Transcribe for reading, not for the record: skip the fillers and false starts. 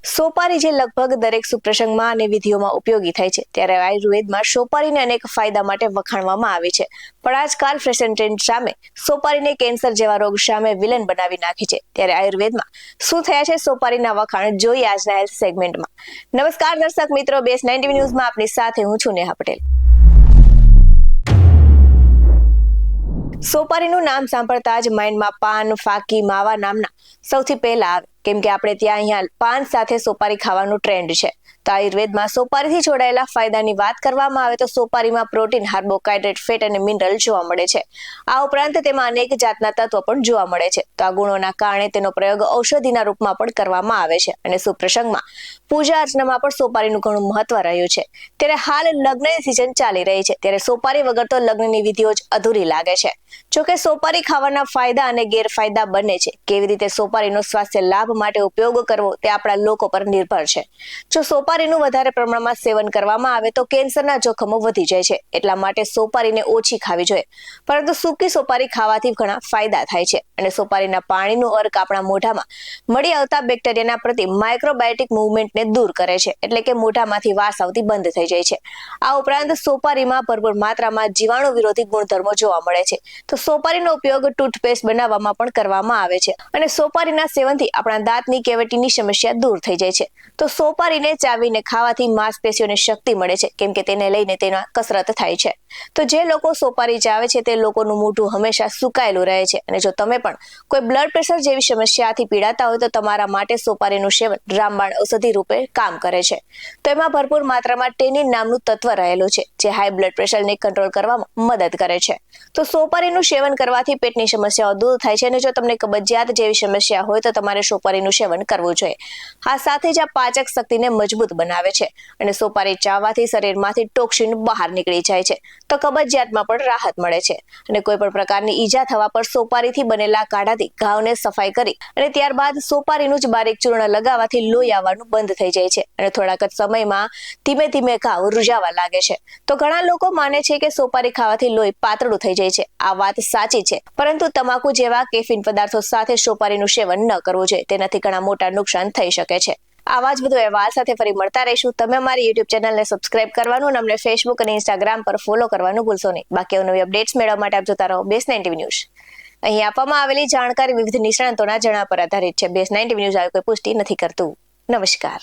સોપારી જે લગભગ દરેક સુપ્રસંગમાં અને વિધિઓમાં ઉપયોગી થાય છે, ત્યારે આયુર્વેદમાં સોપારીને અનેક ફાયદા માટે વખાણવામાં આવે છે. પણ આજકાલ ફેશન ટ્રેન્ડ સામે સોપારીને કેન્સર જેવા રોગ સામે વિલન બનાવી નાખી છે. ત્યારે આયુર્વેદમાં શું થયા છે સોપારીના વખાણ, જોઈએ આજના હેલ્થ સેગમેન્ટમાં. નમસ્કાર દર્શક મિત્રો, BS90 ન્યૂઝમાં આપની સાથે હું છું નેહા પટેલ. સોપારીનું નામ સાંભળતા જ માઇન્ડમાં પાન, ફાકી, માવા નામના સૌથી પહેલા આવે, કેમ કે આપણે ત્યાં અહીંયા પાન સાથે સોપારી ખાવાનું ટ્રેન્ડ છે. તો આયુર્વેદમાં સોપારીથી જોડાયેલા ફાયદાની વાત કરવામાં આવે તો સોપારીમાં પ્રોટીન, કાર્બોહાઈડ્રેટ, ફેટ અને મિનરલ જોવા મળે છે. આ ઉપરાંત તેમાં અનેક જાતના તત્વો પણ જોવા મળે છે. તો આ ગુણોના કારણે તેનો પ્રયોગ ઔષધિના રૂપમાં પણ કરવામાં આવે છે અને સુપ્રસંગમાં, પૂજા અર્ચનામાં પણ સોપારીનું ઘણું મહત્વ રહ્યું છે. ત્યારે હાલ લગ્નની સિઝન ચાલી રહી છે, ત્યારે સોપારી વગર તો લગ્નની વિધિઓ જ અધૂરી લાગે છે. જોકે સોપારી ખાવાના ફાયદા અને ગેરફાયદા બંને છે. કેવી રીતે સોપારીનો સ્વાસ્થ્ય લાભ માટે ઉપયોગ કરવો તે આપણા લોકો પર નિર્ભર છે. જો સોપારીનું વધારે પ્રમાણમાં સેવન કરવામાં આવે તો કેન્સરના જોખમો વધી જાય છે. એટલા માટે સોપારીને ઓછી ખાવી જોઈએ. પરંતુ સૂકી સોપારી ખાવાથી ઘણા ફાયદા થાય છે અને સોપારીના પાણીનું અર્ક આપણા મોઢામાં મળી આવતા બેક્ટેરિયાના પ્રતિ માઇક્રોબાયોટિક મૂવમેન્ટને દૂર કરે છે, એટલે કે મોઢામાંથી વાસ આવતી બંધ થઈ જાય છે. આ ઉપરાંત સોપારીમાં ભરપૂર માત્રામાં જીવાણુ વિરોધી ગુણધર્મો જોવા મળે છે. તો સોપારીનો ઉપયોગ ટૂથપેસ્ટ બનાવવામાં પણ કરવામાં આવે છે અને સોપારીના સેવનથી આપણા દાંતની કેવિટીની સમસ્યા દૂર થઈ જાય છે. તો સોપારીને ચાવીને ખાવાથી માંસપેશીઓને શક્તિ મળે છે, કેમ કે તેને લઈને તેના કસરત થાય છે. તો જે લોકો સોપારી ચાવે છે તે લોકોનું મોઢું હંમેશા સુકાયેલું રહે છે. અને જો તમે પણ કોઈ બ્લડ પ્રેશર જેવી સમસ્યાથી પીડાતા હોય તો તમારા માટે સોપારીનું સેવન રામબાણ ઔષધિ રૂપે કામ કરે છે. તો એમાં ભરપૂર માત્રામાં ટેનિન નામનું તત્વ રહેલું છે, જે હાઈ બ્લડ પ્રેશરને કંટ્રોલ કરવામાં મદદ કરે છે. તો સોપારીનું સેવન કરવાથી પેટની સમસ્યાઓ દૂર થાય છે અને જો તમને કબજિયાત જેવી સમસ્યા હોય તો તમારે સોપારીનું સેવન કરવું જોઈએ. આ સાથે જ આ પાચક શક્તિને મજબૂત બનાવે છે અને સોપારી ચાવવાથી શરીરમાંથી ટોક્સિન બહાર નીકળી જાય છે. તો કબજિયાતમાં પણ રાહત મળે છે અને કોઈ પણ પ્રકારની ઈજા થવા પર સોપારીથી બનેલા કાઢાથી ઘાવને સફાઈ કરી અને ત્યારબાદ સોપારીનું જ બારીક ચૂર્ણ લગાવવાથી લોહી આવવાનું બંધ થઈ જાય છે અને થોડાક જ સમયમાં ધીમે ધીમે ઘાવ રૂઝાવા લાગે છે. તો ઘણા લોકો માને છે કે સોપારી ખાવાથી લોહી પાતળું થઈ જાય છે. આ વાત સાચી છે, પરંતુ તમાકુ જેવા કેફીન પદાર્થો સાથે સોપારીનું સેવન ન કરવું જોઈએ. તેનાથી ઘણા મોટા નુકસાન થઈ શકે છે. આવા જ બધો અહેવાલ સાથે ફરી મળતા રહીશું. તમે અમારી YouTube ચેનલને સબસ્ક્રાઇબ કરવાનું અને અમને Facebook અને Instagram પર ફોલો કરવાનું ભૂલશો નહીં. બાકી નવી અપડેટ્સ મેળવવા માટે આપ જોતા રહો BS90 ન્યૂઝ. અહીં આપવામાં આવેલી જાણકારી વિવિધ નિષ્ણાતોના જણાવ્યા પર આધારિત છે. BS90 ન્યૂઝ આવી કોઈ પુષ્ટિ નથી કરતું. નમસ્કાર.